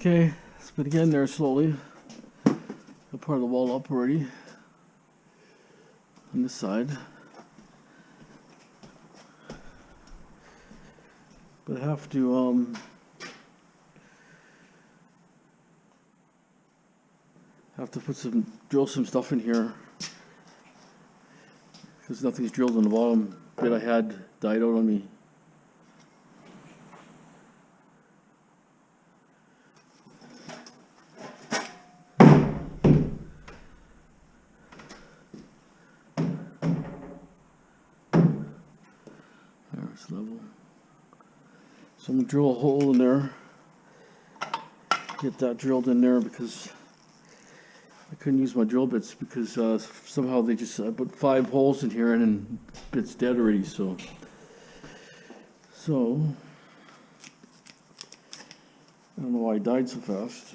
Okay, it's been getting there slowly. Got part of the wall up already on this side. But I have to drill some stuff in here because nothing's drilled on the bottom bit I had died out on me. There, it's level. So I'm gonna drill a hole in there, get that drilled in there because I couldn't use my drill bits because somehow they just I put 5 holes in here and then bit's dead already. So I don't know why I died so fast.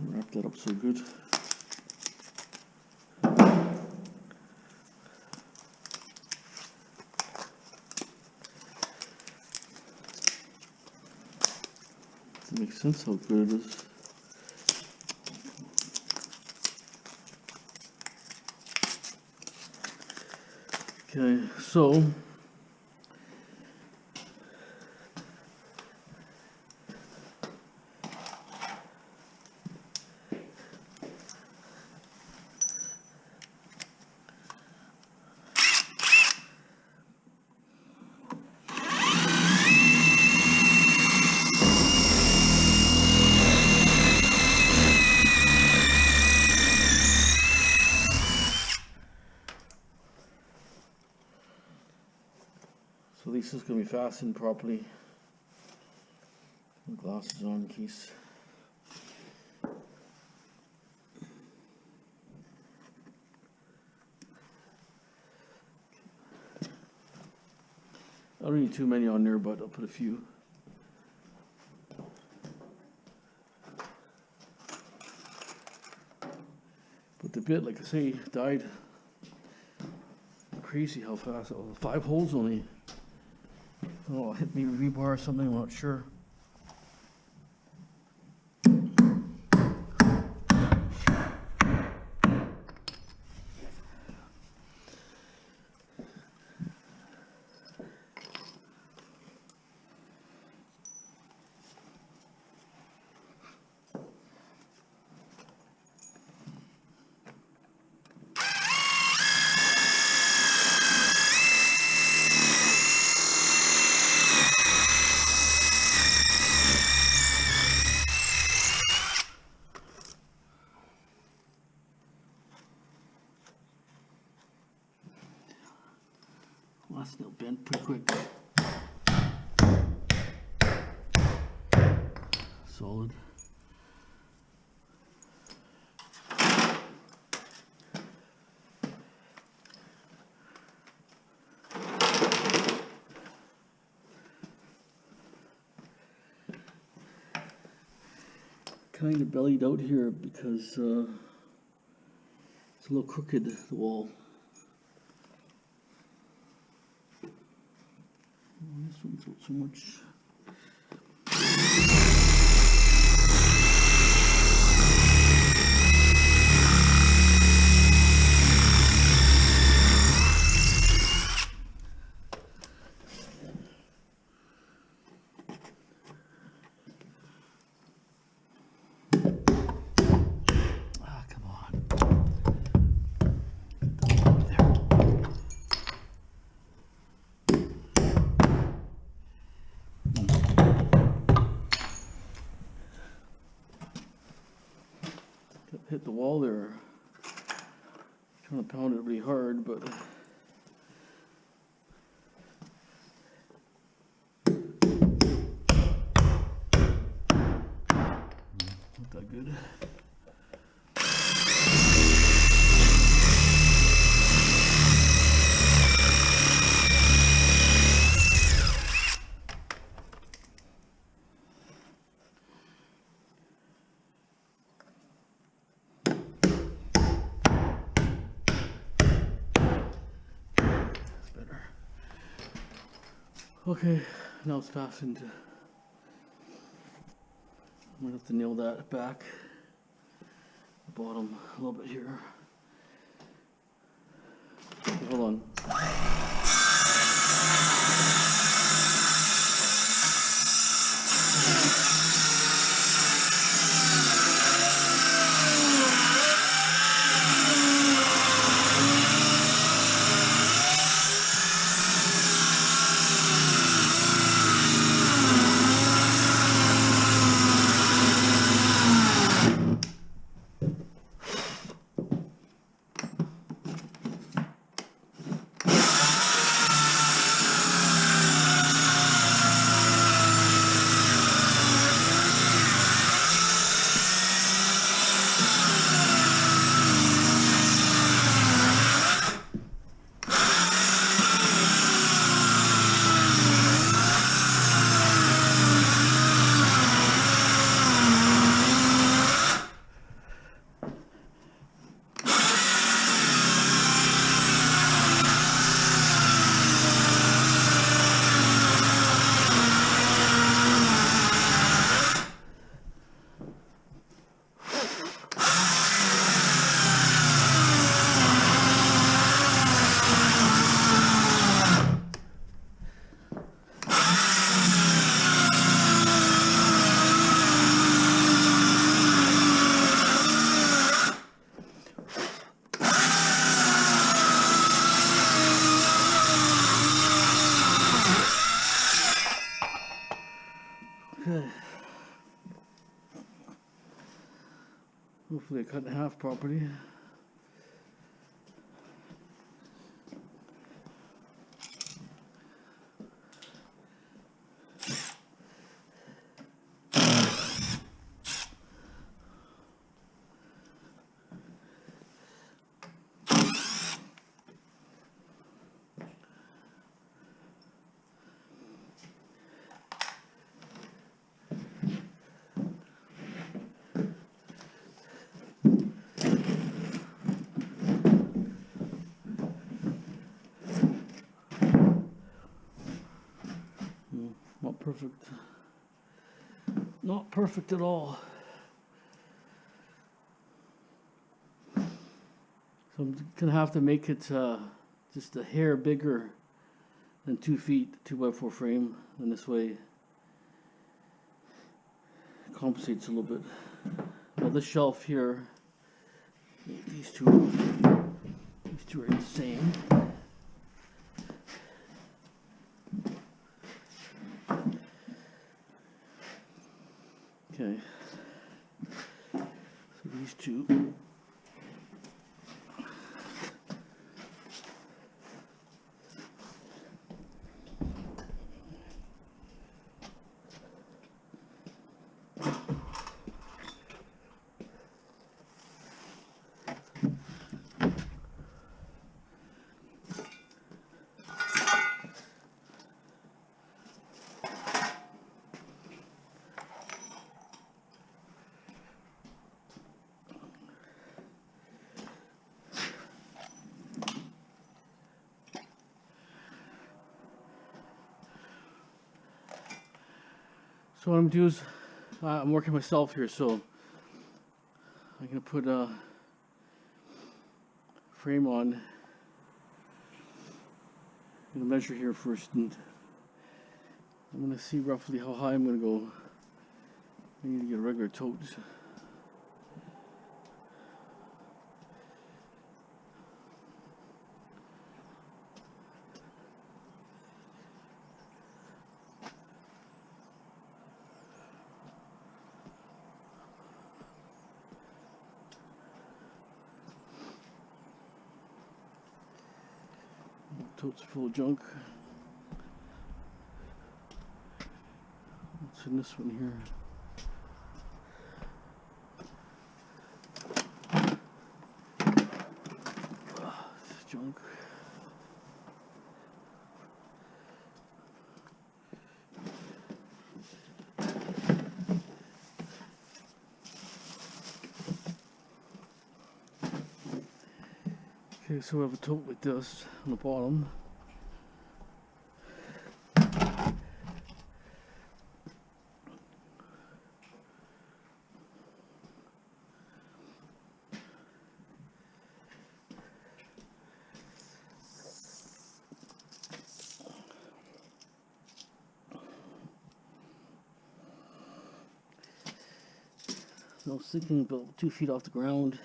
Wrap that up so good. Doesn't make sense how good it is. Okay, so at least it's going to be fastened properly. The glasses on in case. I don't need too many on there, but I'll put a few. But the bit, like I say, died. Crazy how fast. 5 holes only. Oh, hit me rebar or something, I'm not sure. Last nail bent pretty quick. Solid. Kind of bellied out here because it's a little crooked, the wall. This one's not so much. Hit the wall there. Trying to pound it really hard, but not that good. Okay, now it's fastened. I'm gonna have to nail that back, the bottom a little bit here. Okay, hold on. Okay. Hopefully I cut in half properly. Not perfect. Not perfect at all. So I'm gonna have to make it just a hair bigger than 2 feet, 2x4 frame, and this way it compensates a little bit. Now this shelf here, these two are the same. Okay, so these two. So what I'm gonna do is, I'm working myself here, so I'm gonna put a frame on. I'm gonna measure here first, and I'm gonna see roughly how high I'm gonna go. I need to get a regular tote. Tote's full of junk. What's in this one here? This is junk. Okay, so we have a tote like this on the bottom. So I was thinking about 2 feet off the ground.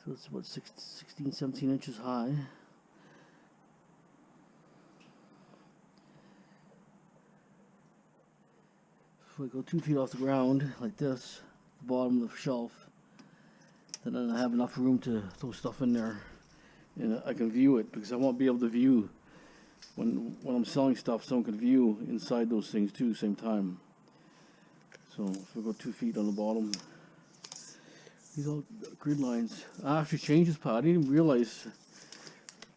So it's about 16, 17 inches high. So I go 2 feet off the ground like this, the bottom of the shelf. Then I have enough room to throw stuff in there, and I can view it, because I won't be able to view when I'm selling stuff. Someone can view inside those things too, same time. So if we go 2 feet on the bottom, these all grid lines. I actually changed this part. I didn't even realize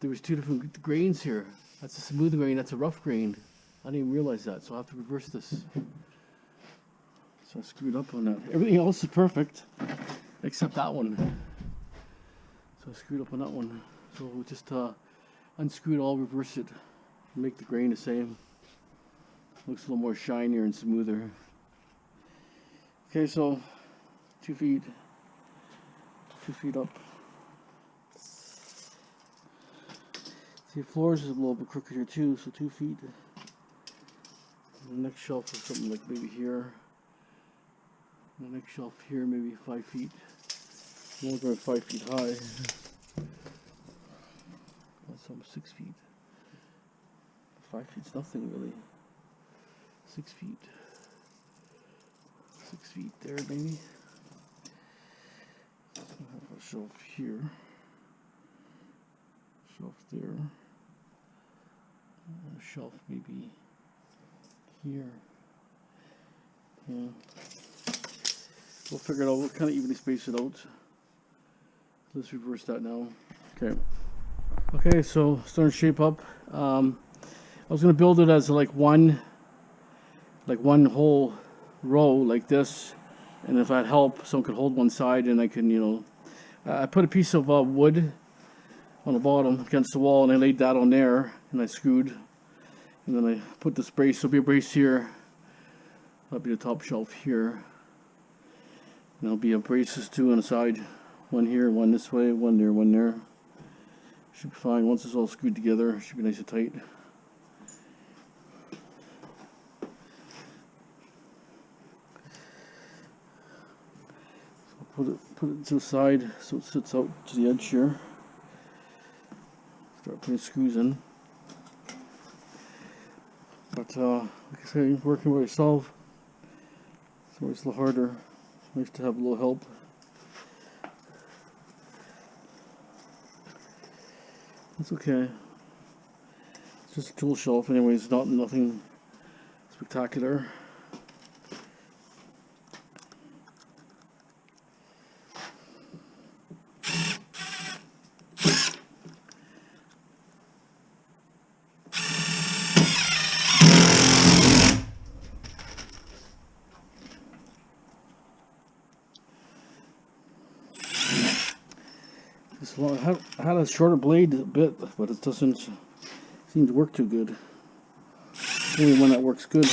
there was 2 different grains here. That's a smooth grain, that's a rough grain. I didn't even realize that, so I have to reverse this. So I screwed up on that. Everything else is perfect, except that one. So I screwed up on that one. So we'll just unscrew it all, reverse it, make the grain the same. Looks a little more shinier and smoother. Okay, so 2 feet. 2 feet up. See, the floors is a little bit crooked here too, so 2 feet. And the next shelf is something like maybe here. And the next shelf here, maybe 5 feet. More than 5 feet high. That's almost 6 feet. 5 feet's nothing really. 6 feet. 6 feet there, maybe. So I have a shelf here. Shelf there. And a shelf maybe here. Yeah. We'll figure it out. We'll kind of evenly space it out. Let's reverse that now. Okay. Okay, so starting to shape up. I was going to build it as like one whole row like this, and if I had help, someone could hold one side, and I can, you know, I put a piece of wood on the bottom against the wall, and I laid that on there, and I screwed, and then I put this brace. There'll be a brace here. That'll be the top shelf here, and there'll be a braces too on the side. One here, one this way, one there, one there. Should be fine. Once it's all screwed together, it should be nice and tight. So put it to the side so it sits out to the edge here. Start putting screws in. But like I say, working by yourself, it's always a little harder. It's nice to have a little help. It's okay. It's just a tool shelf anyways, nothing spectacular. I had a shorter blade a bit, but it doesn't seem to work too good. Only one that works good.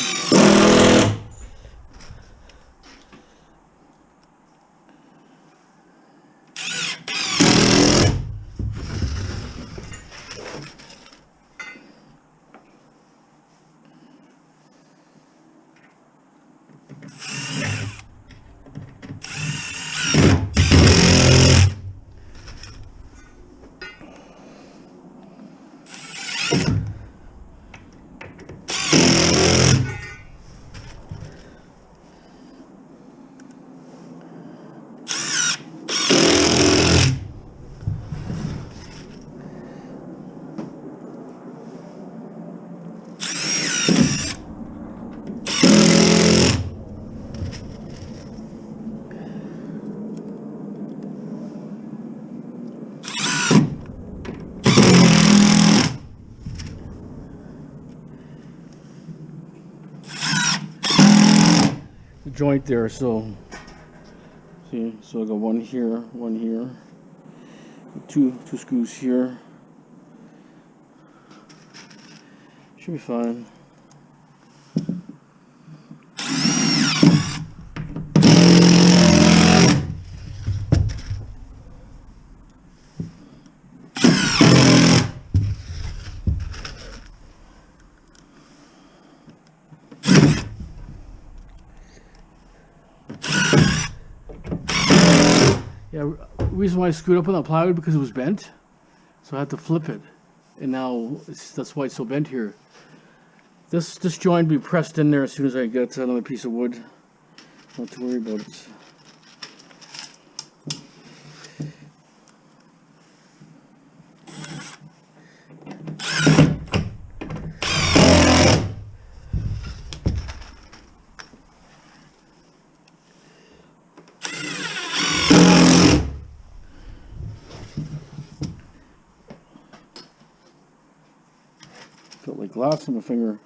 Joint there, so see, so I got one here, two screws here. Should be fine. Yeah, the reason why I screwed up on that plywood because it was bent, so I had to flip it, and now that's why it's so bent here. This joint will be pressed in there as soon as I get another piece of wood. Not to worry about it. Felt like glass on my finger.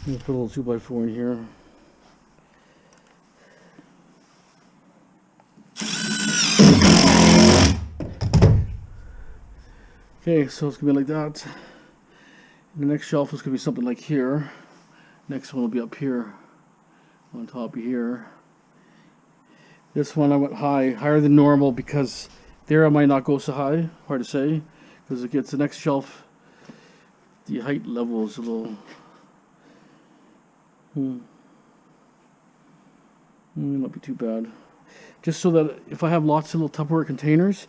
Let's put a little 2x4 in here. Okay, so it's gonna be like that. The next shelf is gonna be something like here. Next one will be up here, on top of here. This one I went higher than normal because there I might not go so high. Hard to say, because it gets the next shelf. The height level is a little. Not be too bad. Just so that if I have lots of little Tupperware containers,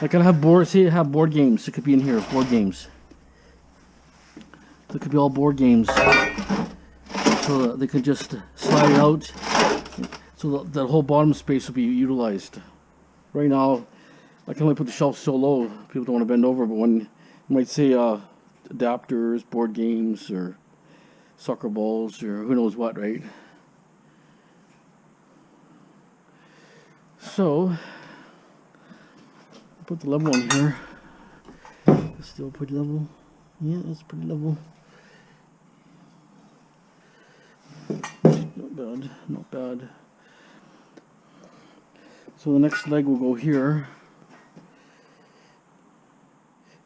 like I have board. See, I have board games. It could be in here. Board games. It could be all board games, so that they can just slide it out, so that whole bottom space will be utilized. Right now, I can only put the shelf so low. People don't want to bend over, but when you might say adapters, board games, or soccer balls, or who knows what, right? So, put the level on here. It's still pretty level. Yeah, it's pretty level. Not bad, not bad. So the next leg will go here.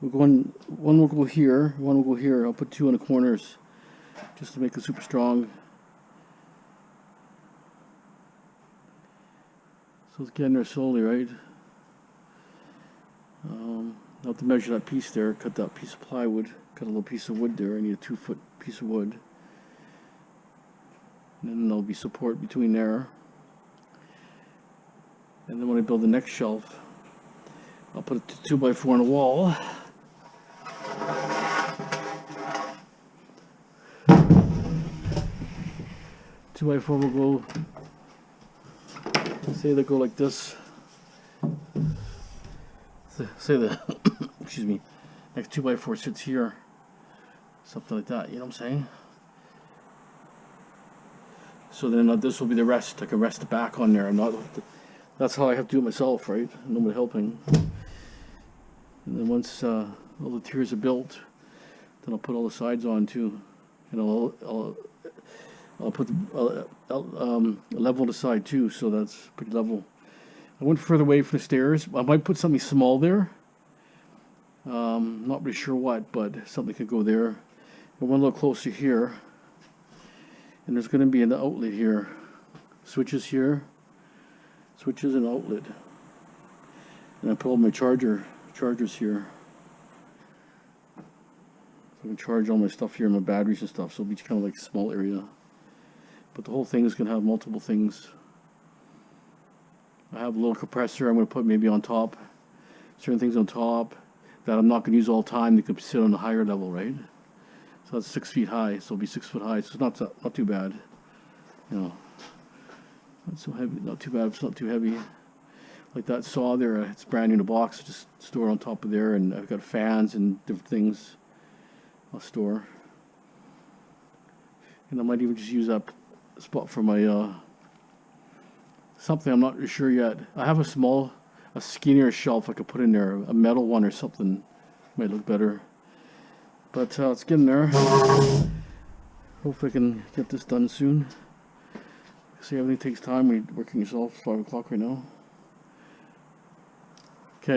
We're going, one will go here, one will go here. I'll put two in the corners just to make it super strong. So it's getting there slowly, right? I'll have to measure that piece there, cut that piece of plywood, cut a little piece of wood there. I need a 2-foot piece of wood. And then there'll be support between there. And then when I build the next shelf, I'll put a 2x4 on the wall. Two by four will go, say they go like this. Say the, excuse me, next 2x4 sits here. Something like that, you know what I'm saying? So then this will be the rest. I can rest the back on there. I'm not. That's how I have to do it myself, right? Nobody helping. And then once all the tiers are built, then I'll put all the sides on too. And I'll put level the side too, so that's pretty level. I went further away from the stairs. I might put something small there. Not really sure what, but something could go there. And one a little closer here. And there's going to be an outlet here. Switches here. Switches and outlet. And I put all my chargers here. So I can charge all my stuff here, my batteries and stuff. So it'll be kind of like a small area. But the whole thing is going to have multiple things. I have a little compressor I'm going to put maybe on top. Certain things on top that I'm not going to use all the time. They could sit on a higher level, right? So that's 6 feet high. So it'll be 6 foot high. So it's not too bad. You know, not so heavy. Not too bad. It's not too heavy. Like that saw there. It's brand new in a box. Just store on top of there. And I've got fans and different things I'll store. And I might even just use that spot for my something. I'm not really sure yet. I have a skinnier shelf I could put in there, a metal one or something. Might look better. But it's getting there. Hopefully I can get this done soon. See, everything takes time. We're working yourself. 5 o'clock right now. Okay.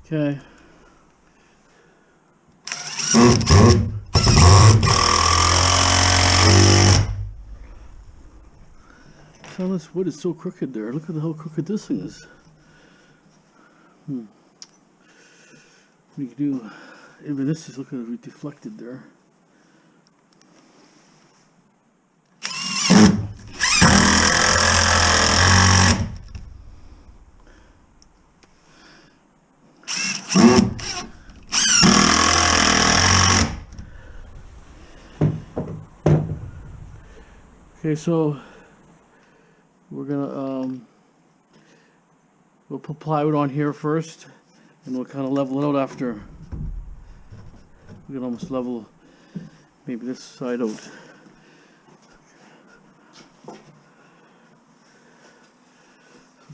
Okay. So this wood is so crooked there. Look at how crooked this thing is. What you can do, even this is looking deflected there. Okay, so we're gonna we'll put plywood on here first, and we'll kind of level it out after. We can almost level maybe this side out.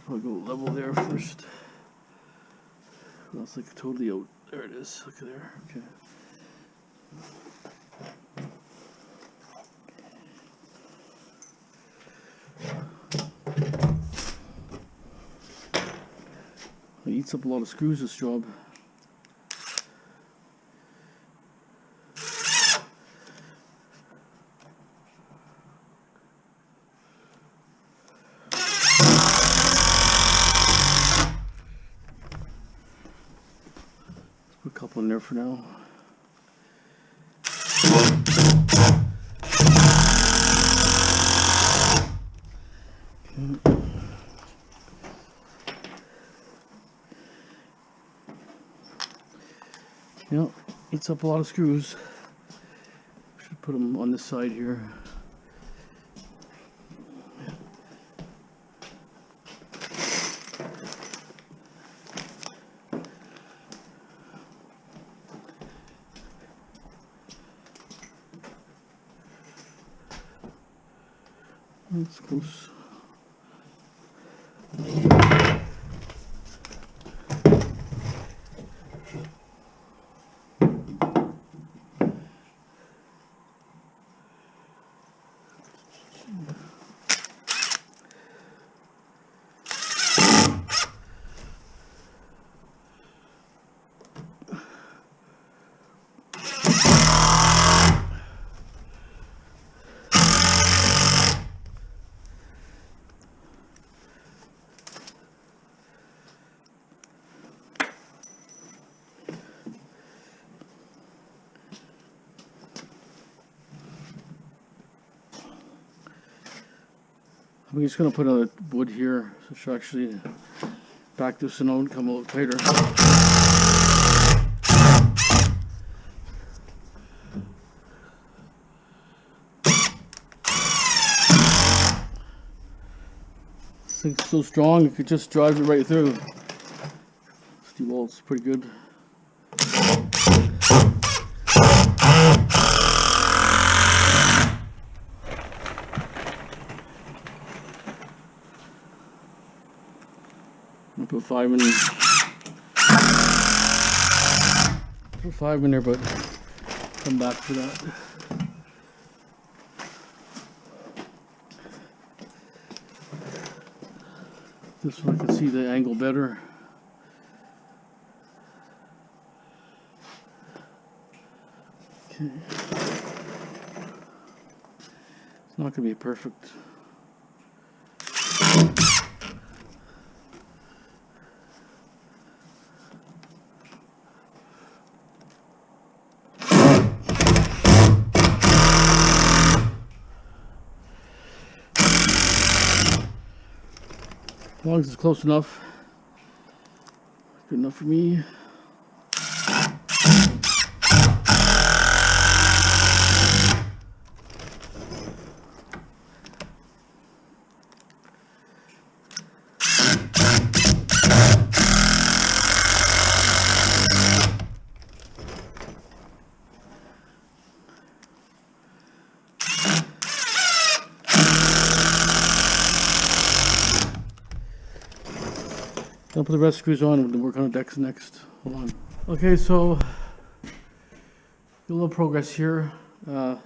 Probably go level there first. That's like totally out. There it is. Look there. Okay. It eats up a lot of screws, this job. Let's put a couple in there for now. Okay. Yeah, eats up a lot of screws. Should put them on this side here. That's close. I'm just going to put a wood here, so it should actually back this in and come a little tighter. This thing's so strong, you could just drive it right through. Steel bolt's pretty good. Put 5 in. Put 5 in there, but come back for that. This one I can see the angle better. Okay. It's not going to be perfect. As long as it's close enough, good enough for me. I'll put the rest of the screws on and we'll work on the decks next. Hold on. Okay, so a little progress here.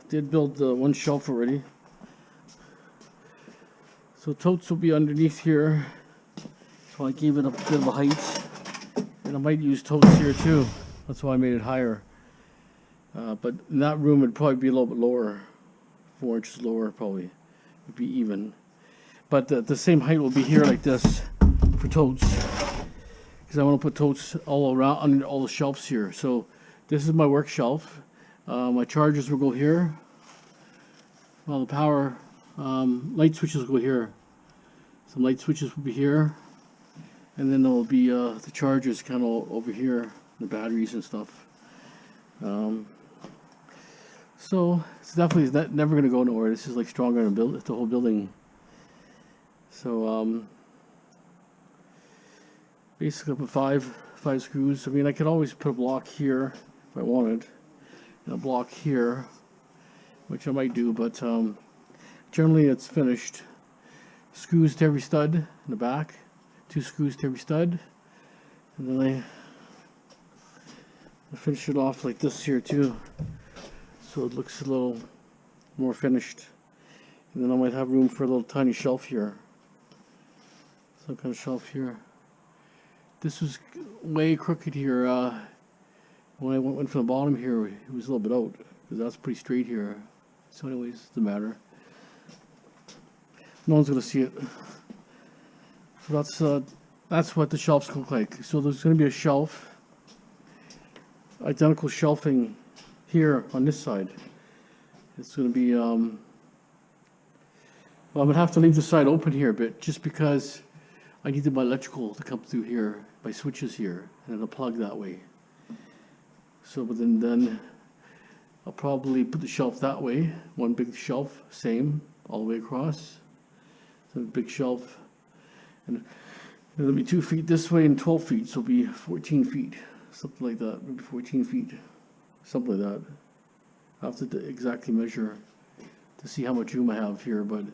Did build one shelf already. So totes will be underneath here. So I gave it a bit of a height. And I might use totes here too. That's why I made it higher. But in that room it'd probably be a little bit lower. 4 inches lower probably. It'd be even. But the same height will be here like this for totes. because I want to put totes all around under all the shelves here. So this is my work shelf. My chargers will go here. Well, the power light switches will go here. Some light switches will be here, and then there will be the chargers kind of over here, the batteries and stuff. So it's definitely never going to go nowhere. This is like stronger than the whole building. So basically, I put five screws. I mean, I could always put a block here if I wanted, and a block here, which I might do. But generally, it's finished. Screws to every stud in the back, 2 screws to every stud, and then I finish it off like this here too, so it looks a little more finished. And then I might have room for a little tiny shelf here, some kind of shelf here. This was way crooked here. When I went from the bottom here, it was a little bit out because that's pretty straight here. So anyways, it doesn't matter. No one's gonna see it. So that's what the shelves look like. So there's gonna be a shelf, identical shelving here on this side. It's gonna be well, I'm gonna have to leave the side open here a bit, just because I needed my electrical to come through here, my switches here, and then a plug that way. So, but then I'll probably put the shelf that way, one big shelf, same all the way across. So a big shelf, and it'll be 2 feet this way and 12 feet, so it'll be 14 feet, something like that, maybe 14 feet, something like that. I have to exactly measure to see how much room I have here, but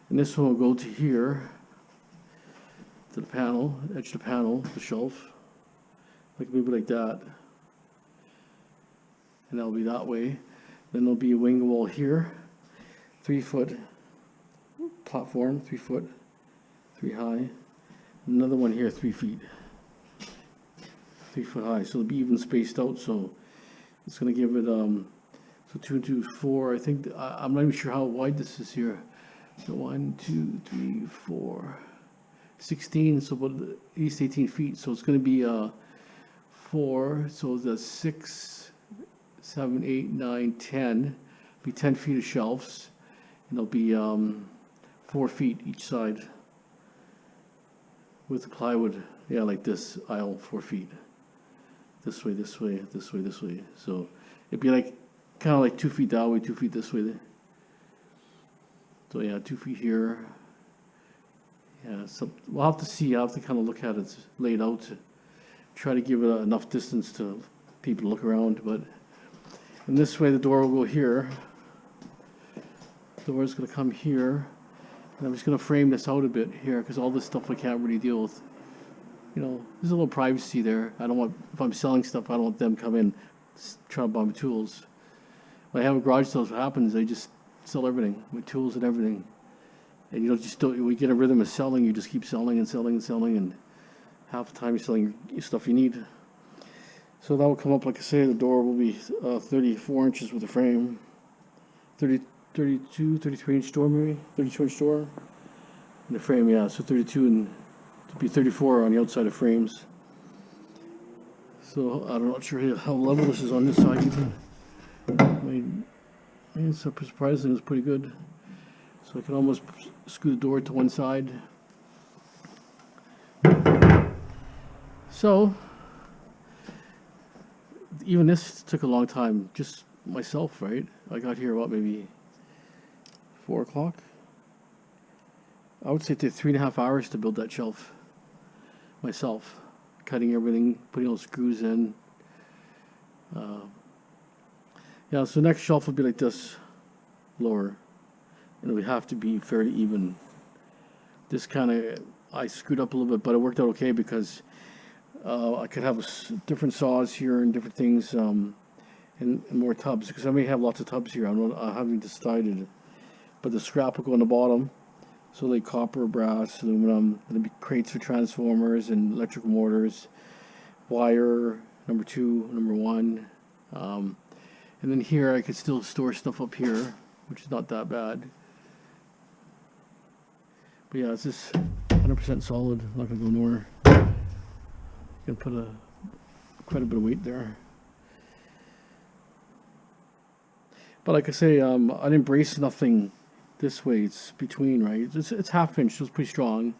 and this one will go to here, to the panel, edge of the panel, the shelf, like maybe like that, and that'll be that way. Then there'll be a wing wall here, 3 foot platform, 3 foot, 3 high. Another one here, 3 feet, 3 foot high. So it'll be even spaced out. So it's going to give it so 2 to 4. I think I'm not even sure how wide this is here. So 1, 2, 3, 4, 16. So about at least 18 feet. So it's going to be 4. So that's 6, 7, 8, 9, 10. Be 10 feet of shelves, and it'll be 4 feet each side with the plywood. Yeah, like this aisle, 4 feet. This way, this way, this way, this way. So it'd be like kind of like 2 feet that way, 2 feet this way. So yeah, 2 feet here. Yeah, so we'll have to see. I'll have to kind of look at it laid out to try to give it enough distance to people to look around. But in this way, the door will go here. The door is going to come here. And I'm just going to frame this out a bit here, because all this stuff I can't really deal with. You know, there's a little privacy there. I don't want, if I'm selling stuff, I don't want them to come in trying to buy my tools. When I have a garage sale, what happens, I just sell everything, with tools and everything. And you know, we get a rhythm of selling, you just keep selling and selling and selling, and half the time you're selling your stuff you need. So that will come up, like I say, the door will be 34 inches with the frame. 32, 33 inch door, maybe 32 inch door, and the frame, yeah, so 32, and to be 34 on the outside of frames. So I'm not sure how level this is on this side even. I mean, it's surprising, it's pretty good. So I can almost screw the door to one side. So even this took a long time, just myself, right? I got here about maybe 4 o'clock. I would say it took 3.5 hours to build that shelf myself, cutting everything, putting all the screws in. Yeah, so next shelf will be like this, lower, and it would have to be fairly even. This kind of, I screwed up a little bit, but it worked out okay because I could have different saws here and different things, and more tubs, because I may have lots of tubs here. I haven't decided. But the scrap will go on the bottom, so like copper, brass, aluminum. There'll be crates for transformers and electrical motors, wire, number 2, number 1. And then here I could still store stuff up here, which is not that bad. But yeah, it's just 100% solid, not gonna go nowhere. can put quite a bit of weight there. But like I say, I didn't brace nothing this way. It's between, right? It's half inch, so it's pretty strong.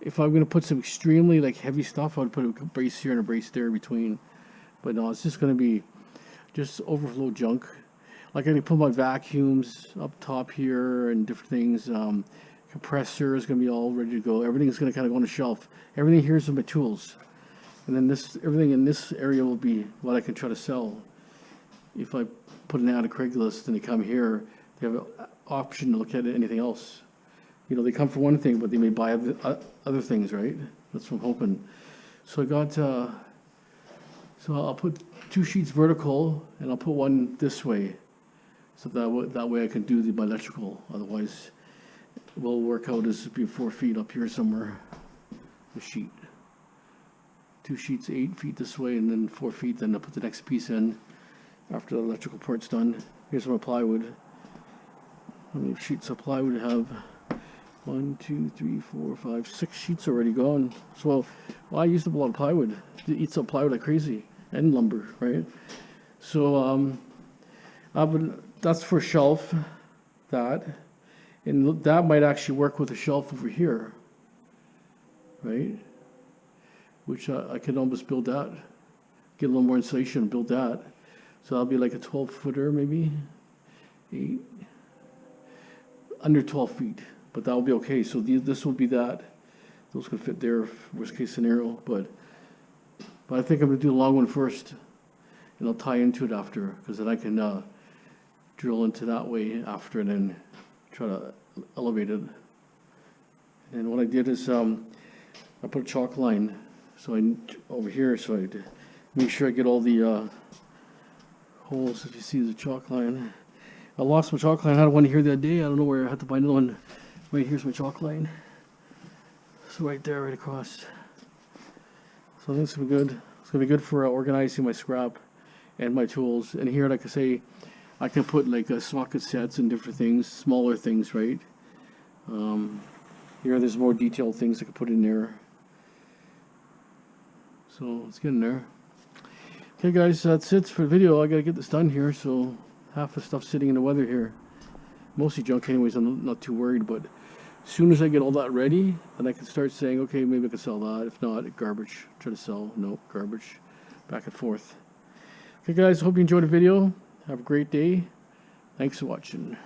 If I'm gonna put some extremely like heavy stuff, I would put a brace here and a brace there between. But no, it's just gonna be just overflow junk. Like I can put my vacuums up top here and different things. Compressor is gonna be all ready to go. Everything's gonna kind of go on the shelf. Everything here is my tools, and then everything in this area will be what I can try to sell. If I put an ad of Craigslist and they come here, they have an option to look at anything else. You know, they come for one thing, but they may buy other things, right? That's what I'm hoping. So I got, so I'll put 2 sheets vertical, and I'll put one this way, so that way I can do my electrical. Otherwise, it will work out as be 4 feet up here somewhere. The sheet, 2 sheets, 8 feet this way, and then 4 feet. Then I'll put the next piece in after the electrical part's done. Here's my plywood. How many sheets of plywood I have? 1, 2, 3, 4, 5, 6 sheets already gone. So, well, I used up a lot of plywood. It eats up plywood like crazy, and lumber, right? So, that's for shelf, and that might actually work with a shelf over here, right? Which I could almost build that, get a little more insulation and build that. So that'll be like a 12-footer, maybe 8, under 12 feet. But that will be okay. So this will be that. Those could fit there, worst case scenario. But I think I'm gonna do the long one first, and I'll tie into it after, because then I can drill into that way after, and then try to elevate it. And what I did is I put a chalk line, so over here, so I make sure I get all the holes. If you see the chalk line, I lost my chalk line. I had one here the other day. I don't know where. I had to buy another one. Right, here's my chalk line. So right there, right across. So I think it's gonna be good. It's gonna be good for organizing my scrap and my tools. And here, like I say, I can put like socket sets and different things, smaller things, right? Here, there's more detailed things I can put in there. So let's get in there. Okay, guys, that's it for the video. I gotta get this done here. So half the stuff sitting in the weather here. Mostly junk anyways, I'm not too worried, but as soon as I get all that ready, then I can start saying, okay, maybe I can sell that. If not, garbage. Try to sell. No, garbage. Back and forth. Okay, guys, hope you enjoyed the video. Have a great day. Thanks for watching.